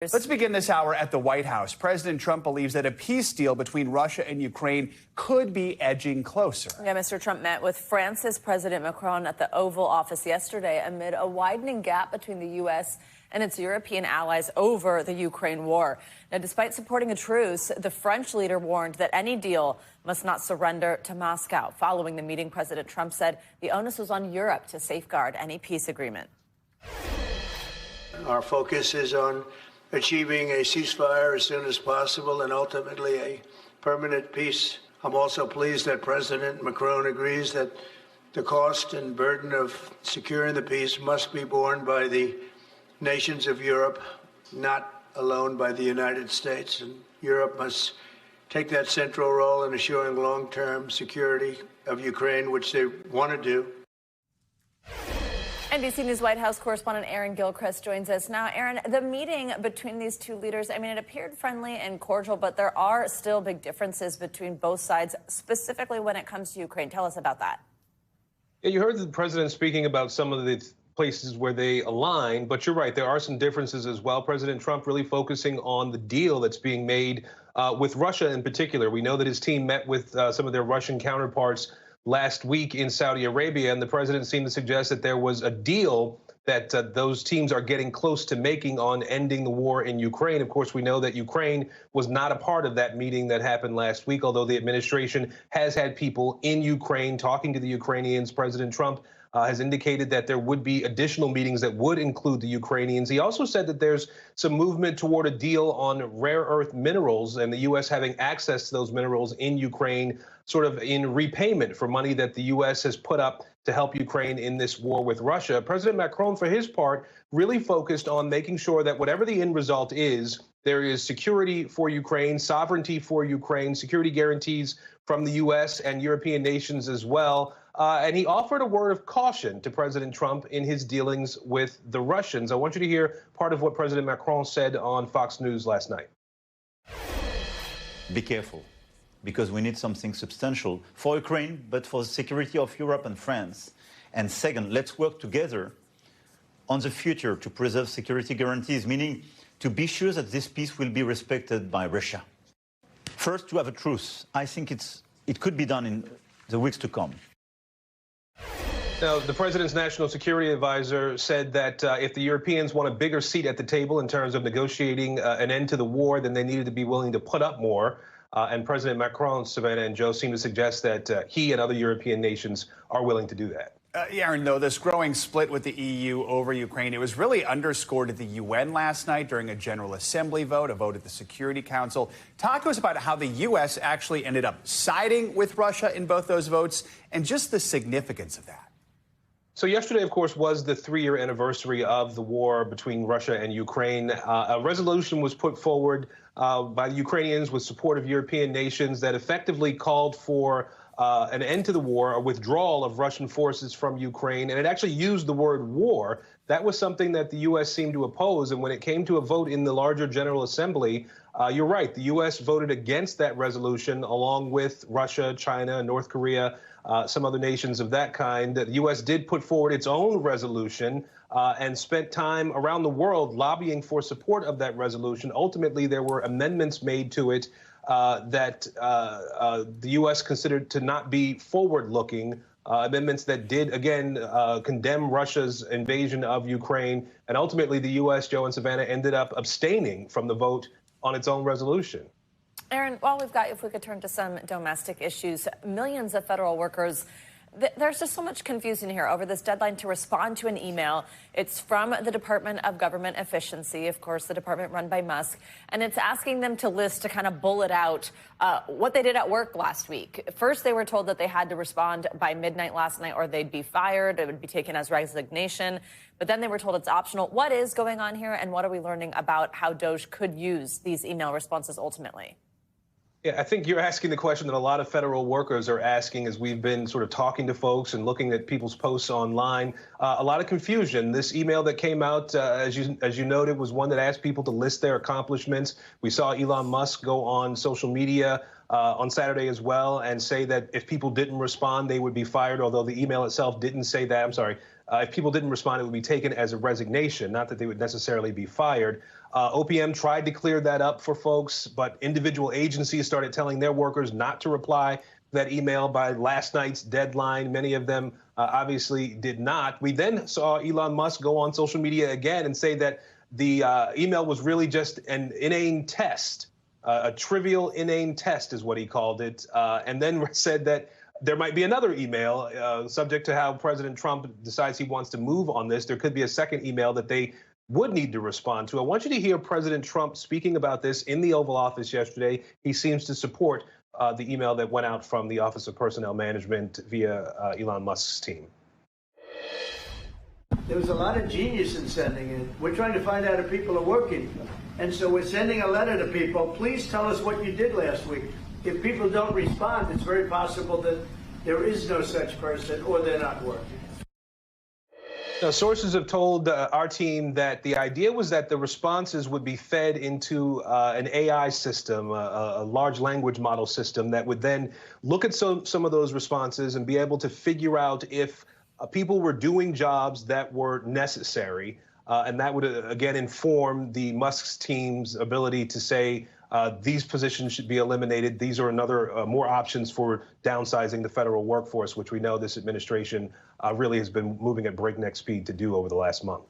Let's begin this hour at the White House. President Trump believes that a peace deal between Russia and Ukraine could be edging closer. Yeah, Mr. Trump met with France's President Macron at the Oval Office yesterday amid a widening gap between the U.S. and its European allies over the Ukraine war. Now, despite supporting a truce, the French leader warned that any deal must not surrender to Moscow. Following the meeting, President Trump said the onus was on Europe to safeguard any peace agreement. Our focus is on achieving a ceasefire as soon as possible and ultimately a permanent peace. I'm also pleased that President Macron agrees that the cost and burden of securing the peace must be borne by the nations of Europe, not alone by the United States. And Europe must take that central role in assuring long-term security of Ukraine, which they want to do. NBC News White House correspondent Aaron Gilchrist joins us now. Aaron, the meeting between these two leaders, I mean, it appeared friendly and cordial, but there are still big differences between both sides, specifically when it comes to Ukraine. Tell us about that. Yeah, you heard the president speaking about some of the places where they align, but you're right, there are some differences as well. President Trump really focusing on the deal that's being made with Russia in particular. We know that his team met with some of their Russian counterparts last week in Saudi Arabia, and the president seemed to suggest that there was a deal that those teams are getting close to making on ending the war in Ukraine. Of course, we know that Ukraine was not a part of that meeting that happened last week, although the administration has had people in Ukraine talking to the Ukrainians. President Trump has indicated that there would be additional meetings that would include the Ukrainians. He also said that there's some movement toward a deal on rare earth minerals and the U.S. having access to those minerals in Ukraine, sort of in repayment for money that the U.S. has put up to help Ukraine in this war with Russia. President Macron, for his part, really focused on making sure that whatever the end result is, there is security for Ukraine, sovereignty for Ukraine, security guarantees from the U.S. and European nations as well. And he offered a word of caution to President Trump in his dealings with the Russians. I want you to hear part of what President Macron said on Fox News last night. Be careful, because we need something substantial for Ukraine, but for the security of Europe and France. And second, let's work together on the future to preserve security guarantees, meaning to be sure that this peace will be respected by Russia. First, to have a truce. I think it could be done in the weeks to come. Now, the president's national security advisor said that if the Europeans want a bigger seat at the table in terms of negotiating an end to the war, then they needed to be willing to put up more. And President Macron, Savannah and Joe, seem to suggest that he and other European nations are willing to do that. Aaron, though, this growing split with the EU over Ukraine, it was really underscored at the UN last night during a General Assembly vote, a vote at the Security Council. Talk to us about how the U.S. actually ended up siding with Russia in both those votes and just the significance of that. So yesterday, of course, was the 3-year anniversary of the war between Russia and Ukraine. A resolution was put forward by the Ukrainians with support of European nations that effectively called for an end to the war, a withdrawal of Russian forces from Ukraine, and it actually used the word war. That was something that the U.S. seemed to oppose, and when it came to a vote in the larger General Assembly, you're right, the U.S. voted against that resolution along with Russia, China, North Korea, some other nations of that kind. The U.S. did put forward its own resolution and spent time around the world lobbying for support of that resolution. Ultimately, there were amendments made to it that the U.S. considered to not be forward-looking, amendments that did, again, condemn Russia's invasion of Ukraine. And ultimately, the U.S., Joe and Savannah, ended up abstaining from the vote on its own resolution. Aaron, while we've got you, if we could turn to some domestic issues, millions of federal workers, there's just so much confusion here over this deadline to respond to an email. It's from the Department of Government Efficiency, of course, the department run by Musk, and it's asking them to list, to kind of bullet out what they did at work last week. First, they were told that they had to respond by midnight last night or they'd be fired. It would be taken as resignation. But then they were told it's optional. What is going on here, and what are we learning about how DOGE could use these email responses ultimately? Yeah, I think you're asking the question that a lot of federal workers are asking as we've been sort of talking to folks and looking at people's posts online. A lot of confusion. This email that came out, as you noted, was one that asked people to list their accomplishments. We saw Elon Musk go on social media on Saturday as well and say that if people didn't respond, they would be fired, although the email itself didn't say that. I'm sorry. If people didn't respond, it would be taken as a resignation, not that they would necessarily be fired. OPM tried to clear that up for folks, but individual agencies started telling their workers not to reply to that email by last night's deadline. Many of them obviously did not. We then saw Elon Musk go on social media again and say that the email was really just an inane test, a trivial inane test is what he called it, and then said that there might be another email, subject to how President Trump decides he wants to move on this. There could be a second email that they would need to respond to. I want you to hear President Trump speaking about this in the Oval Office yesterday. He seems to support the email that went out from the Office of Personnel Management via Elon Musk's team. There was a lot of genius in sending it. We're trying to find out if people are working. And so we're sending a letter to people. Please tell us what you did last week. If people don't respond, it's very possible that there is no such person or they're not working. Now, sources have told our team that the idea was that the responses would be fed into an AI system, a large language model system that would then look at some of those responses and be able to figure out if people were doing jobs that were necessary. And that would, again, inform the Musk's team's ability to say these positions should be eliminated. These are more options for downsizing the federal workforce, which we know this administration really has been moving at breakneck speed to do over the last month.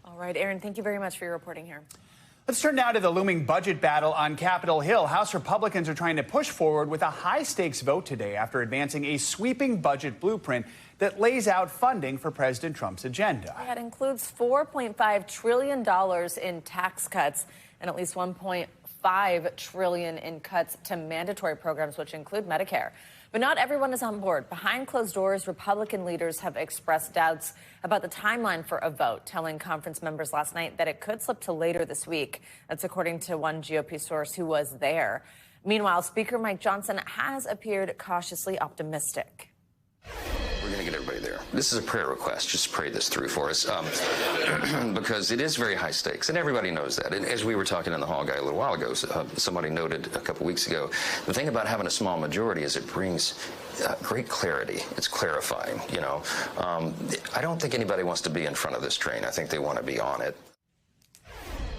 All right, Aaron, thank you very much for your reporting here. Let's turn now to the looming budget battle on Capitol Hill. House Republicans are trying to push forward with a high-stakes vote today after advancing a sweeping budget blueprint that lays out funding for President Trump's agenda. It includes $4.5 trillion in tax cuts and at least $1.5 trillion in cuts to mandatory programs, which include Medicare. But not everyone is on board. Behind closed doors, Republican leaders have expressed doubts about the timeline for a vote, telling conference members last night that it could slip to later this week. That's according to one GOP source who was there. Meanwhile, Speaker Mike Johnson has appeared cautiously optimistic. We're going to get everybody there. This is a prayer request. Just pray this through for us, because it is very high stakes, and everybody knows that. And as we were talking in the hall guy a little while ago, somebody noted a couple weeks ago, the thing about having a small majority is it brings great clarity. It's clarifying, you know. I don't think anybody wants to be in front of this train. I think they want to be on it.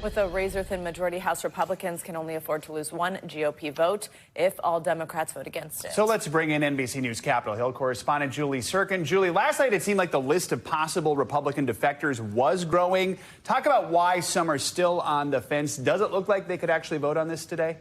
With a razor-thin majority, House Republicans can only afford to lose one GOP vote if all Democrats vote against it. So let's bring in NBC News Capitol Hill correspondent Julie Sirkin. Julie, last night it seemed like the list of possible Republican defectors was growing. Talk about why some are still on the fence. Does it look like they could actually vote on this today?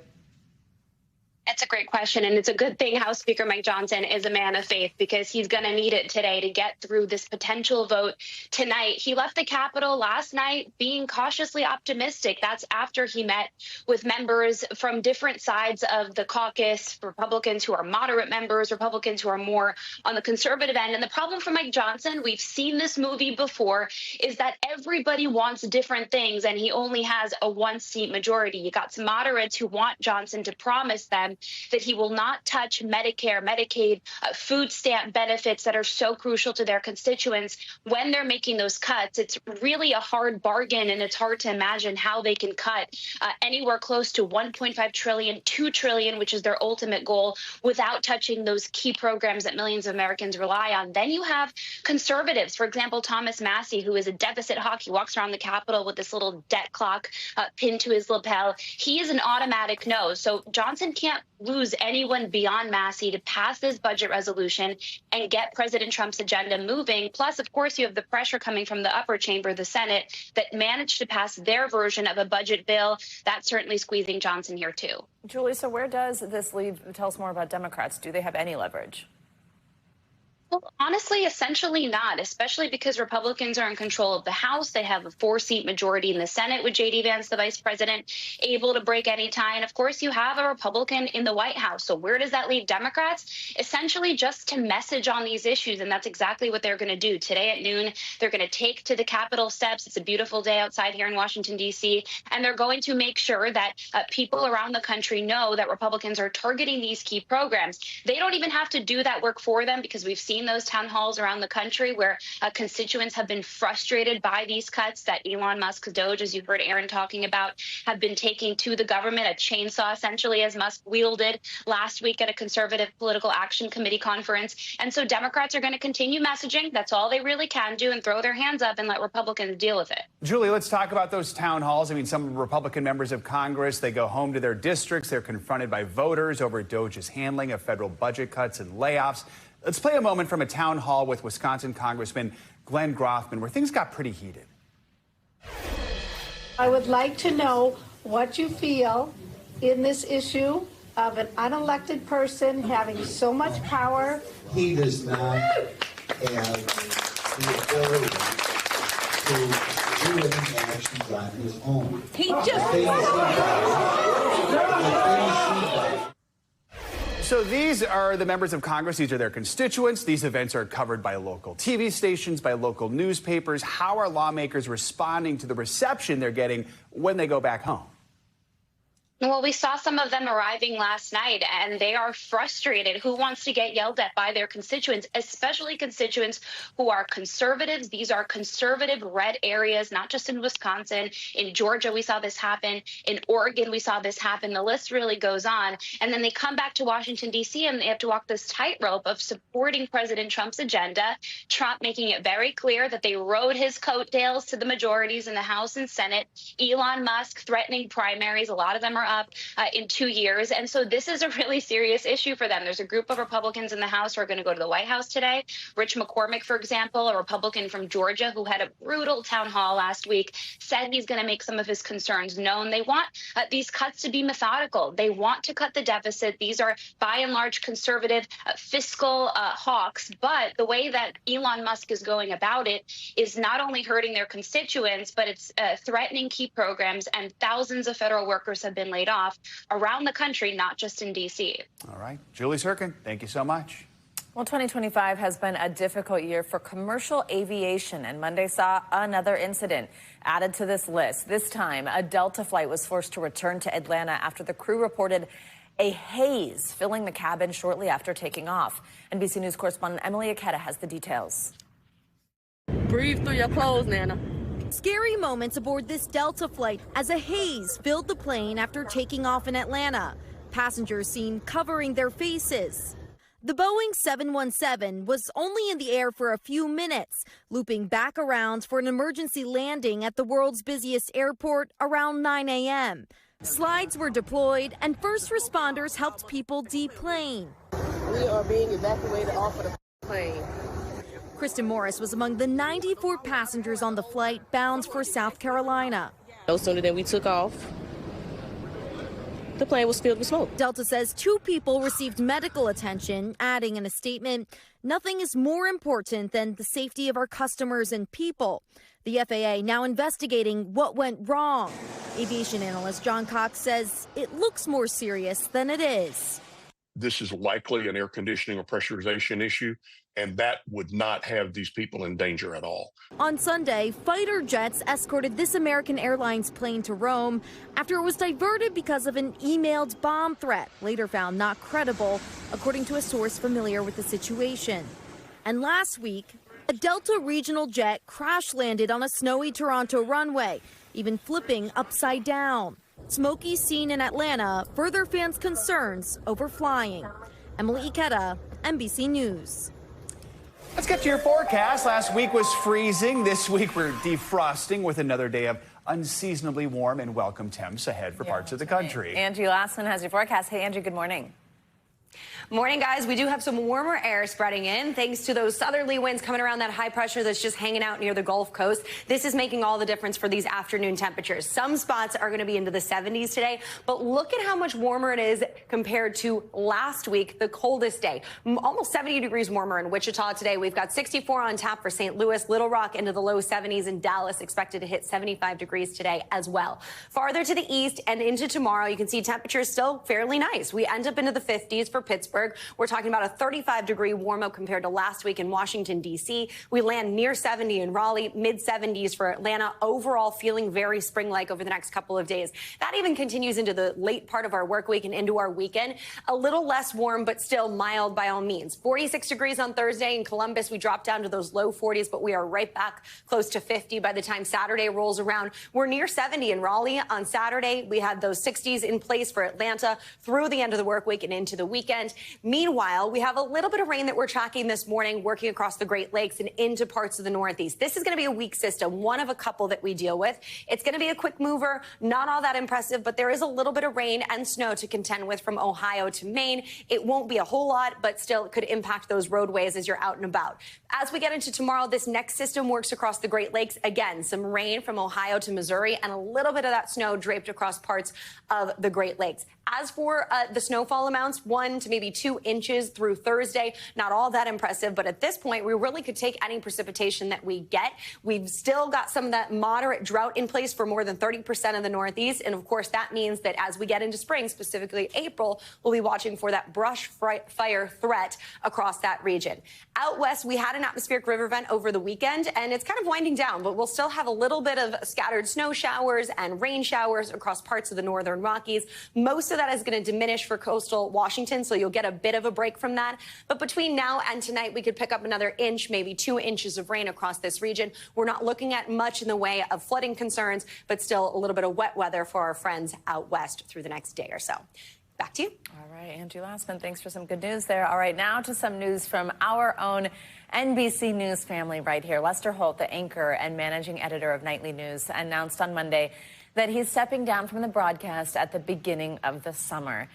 It's a great question, and it's a good thing House Speaker Mike Johnson is a man of faith, because he's going to need it today to get through this potential vote tonight. He left the Capitol last night being cautiously optimistic. That's after he met with members from different sides of the caucus, Republicans who are moderate members, Republicans who are more on the conservative end. And the problem for Mike Johnson, we've seen this movie before, is that everybody wants different things, and he only has a one-seat majority. You got some moderates who want Johnson to promise them that he will not touch Medicare, Medicaid, food stamp benefits that are so crucial to their constituents when they're making those cuts. It's really a hard bargain, and it's hard to imagine how they can cut anywhere close to $1.5 trillion, $2 trillion, which is their ultimate goal, without touching those key programs that millions of Americans rely on. Then you have conservatives, for example, Thomas Massie, who is a deficit hawk. He walks around the Capitol with this little debt clock pinned to his lapel. He is an automatic no. So Johnson can't lose anyone beyond Massie to pass this budget resolution and get President Trump's agenda moving. Plus, of course, you have the pressure coming from the upper chamber, the Senate, that managed to pass their version of a budget bill. That's certainly squeezing Johnson here, too. Julie, so where does this leave? Tell us more about Democrats. Do they have any leverage? Well, honestly, essentially not, especially because Republicans are in control of the House. They have a 4-seat majority in the Senate with J.D. Vance, the vice president, able to break any tie. And of course, you have a Republican in the White House. So where does that leave Democrats? Essentially just to message on these issues. And that's exactly what they're going to do. Today at noon, they're going to take to the Capitol steps. It's a beautiful day outside here in Washington, D.C. And they're going to make sure that people around the country know that Republicans are targeting these key programs. They don't even have to do that work for them, because we've seen seen those town halls around the country where constituents have been frustrated by these cuts that Elon Musk's DOGE, as you heard Aaron talking about, have been taking to the government, a chainsaw essentially, as Musk wielded last week at a conservative political action committee conference. And so Democrats are going to continue messaging. That's all they really can do, and throw their hands up and let Republicans deal with it. Julie, let's talk about those town halls. I mean, some Republican members of Congress, they go home to their districts. They're confronted by voters over DOGE's handling of federal budget cuts and layoffs. Let's play a moment from a town hall with Wisconsin Congressman Glenn Groffman, where things got pretty heated. I would like to know what you feel in this issue of an unelected person having so much power. He does not have the ability to do any actions on his own. He just... So these are the members of Congress. These are their constituents. These events are covered by local TV stations, by local newspapers. How are lawmakers responding to the reception they're getting when they go back home? Well, we saw some of them arriving last night, and they are frustrated. Who wants to get yelled at by their constituents, especially constituents who are conservatives? These are conservative red areas, not just in Wisconsin. In Georgia, we saw this happen. In Oregon, we saw this happen. The list really goes on. And then they come back to Washington, D.C., and they have to walk this tightrope of supporting President Trump's agenda, Trump making it very clear that they rode his coattails to the majorities in the House and Senate, Elon Musk threatening primaries. A lot of them are up in 2 years. And so this is a really serious issue for them. There's a group of Republicans in the House who are going to go to the White House today. Rich McCormick, for example, a Republican from Georgia who had a brutal town hall last week, said he's going to make some of his concerns known. They want these cuts to be methodical. They want to cut the deficit. These are, by and large, conservative fiscal hawks. But the way that Elon Musk is going about it is not only hurting their constituents, but it's threatening key programs, and thousands of federal workers have been laid off around the country, not just in D.C. All right. Julie Sirkin, thank you so much. Well, 2025 has been a difficult year for commercial aviation, and Monday saw another incident added to this list. This time, a Delta flight was forced to return to Atlanta after the crew reported a haze filling the cabin shortly after taking off. NBC News correspondent Emily Aketa has the details. Breathe through your clothes, Nana. Scary moments aboard this Delta flight as a haze filled the plane after taking off in Atlanta. Passengers seen covering their faces. The Boeing 717 was only in the air for a few minutes, looping back around for an emergency landing at the world's busiest airport around 9 a.m. Slides were deployed and first responders helped people deplane. We are being evacuated off of the plane. Kristen Morris was among the 94 passengers on the flight bound for South Carolina. No sooner than we took off, the plane was filled with smoke. Delta says 2 people received medical attention, adding in a statement, "Nothing is more important than the safety of our customers and people." The FAA now investigating what went wrong. Aviation analyst John Cox says it looks more serious than it is. This is likely an air conditioning or pressurization issue, and that would not have these people in danger at all. On Sunday, fighter jets escorted this American Airlines plane to Rome after it was diverted because of an emailed bomb threat, later found not credible, according to a source familiar with the situation. And last week, a Delta regional jet crash landed on a snowy Toronto runway, even flipping upside down. Smoky scene in Atlanta further fans' concerns over flying. Emily Ikeda, NBC News. Let's get to your forecast. Last week was freezing. This week we're defrosting with another day of unseasonably warm and welcome temps ahead for parts of the country. Angie Lassen has your forecast. Hey, Angie, good morning. Morning, guys. We do have some warmer air spreading in thanks to those southerly winds coming around that high pressure that's just hanging out near the Gulf Coast. This is making all the difference for these afternoon temperatures. Some spots are going to be into the 70s today, but look at how much warmer it is compared to last week, the coldest day. Almost 70 degrees warmer in Wichita today. We've got 64 on tap for St. Louis, Little Rock into the low 70s, and Dallas expected to hit 75 degrees today as well. Farther to the east and into tomorrow, you can see temperatures still fairly nice. We end up into the 50s for Pittsburgh. We're talking about a 35-degree warm up compared to last week in Washington, D.C. We land near 70 in Raleigh, mid-70s for Atlanta. Overall, feeling very spring-like over the next couple of days. That even continues into the late part of our work week and into our weekend. A little less warm, but still mild by all means. 46 degrees on Thursday in Columbus. We drop down to those low 40s, but we are right back close to 50 by the time Saturday rolls around. We're near 70 in Raleigh on Saturday. We had those 60s in place for Atlanta through the end of the work week and into the weekend. Meanwhile, we have a little bit of rain that we're tracking this morning, working across the Great Lakes and into parts of the Northeast. This is going to be a weak system, one of a couple that we deal with. It's going to be a quick mover, not all that impressive, but there is a little bit of rain and snow to contend with from Ohio to Maine. It won't be a whole lot, but still it could impact those roadways as you're out and about. As we get into tomorrow, this next system works across the Great Lakes. Again, some rain from Ohio to Missouri and a little bit of that snow draped across parts of the Great Lakes. As for the snowfall amounts, 1 to maybe 2 inches through Thursday, not all that impressive, but at this point, we really could take any precipitation that we get. We've still got some of that moderate drought in place for more than 30% of the Northeast. And of course, that means that as we get into spring, specifically April, we'll be watching for that brush fire threat across that region. Out west, we had an atmospheric river event over the weekend, and it's kind of winding down, but we'll still have a little bit of scattered snow showers and rain showers across parts of the northern Rockies. Most of that is going to diminish for coastal Washington, so you'll get a bit of a break from that. But between now and tonight, we could pick up another inch, maybe 2 inches of rain across this region. We're not looking at much in the way of flooding concerns, but still a little bit of wet weather for our friends out west through the next day or so. Back to you. All right, Andrew Lassman, thanks for some good news there. All right, now to some news from our own NBC News family right here. Lester Holt, the anchor and managing editor of Nightly News, announced on Monday that he's stepping down from the broadcast at the beginning of the summer.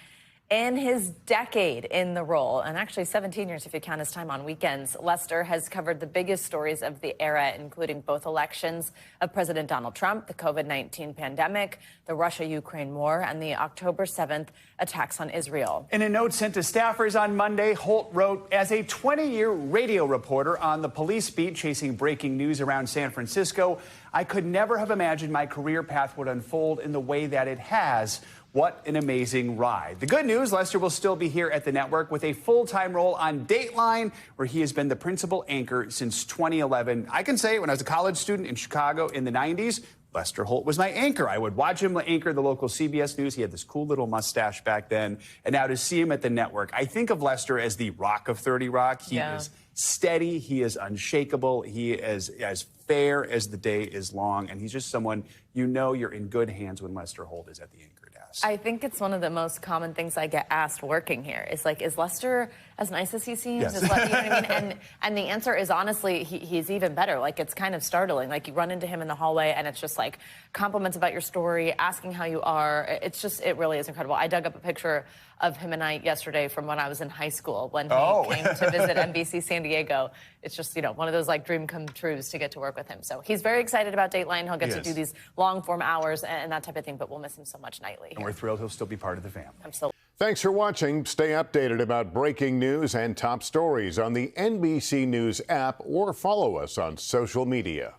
In his decade in the role, and actually 17 years if you count his time on weekends, Lester has covered the biggest stories of the era, including both elections of President Donald Trump, the COVID-19 pandemic, the Russia-Ukraine war, and the October 7th attacks on Israel. In a note sent to staffers on Monday, Holt wrote, as a 20-year radio reporter on the police beat chasing breaking news around San Francisco, I could never have imagined my career path would unfold in the way that it has. What an amazing ride. The good news, Lester will still be here at the network with a full-time role on Dateline, where he has been the principal anchor since 2011. I can say when I was a college student in Chicago in the 90s, Lester Holt was my anchor. I would watch him anchor the local CBS News. He had this cool little mustache back then. And now to see him at the network, I think of Lester as the Rock of 30 Rock. He is steady. He is unshakable. He is as fair as the day is long. And he's just someone, you know, you're in good hands when Lester Holt is at the anchor desk. I think it's one of the most common things I get asked working here. Is like, is Lester as nice as he seems? Yes. You know what I mean? And the answer is honestly, he's even better. Like, it's kind of startling. Like, you run into him in the hallway and it's just like compliments about your story, asking how you are. It's just, it really is incredible. I dug up a picture of him and I yesterday from when I was in high school when he came to visit NBC San Diego. It's just, you know, one of those like dream come trues to get to work with him. So he's very excited about Dateline. He'll get to do these long form hours and that type of thing, but we'll miss him so much nightly. And we're thrilled he'll still be part of the family. Absolutely. Thanks for watching. Stay updated about breaking news and top stories on the NBC News app or follow us on social media.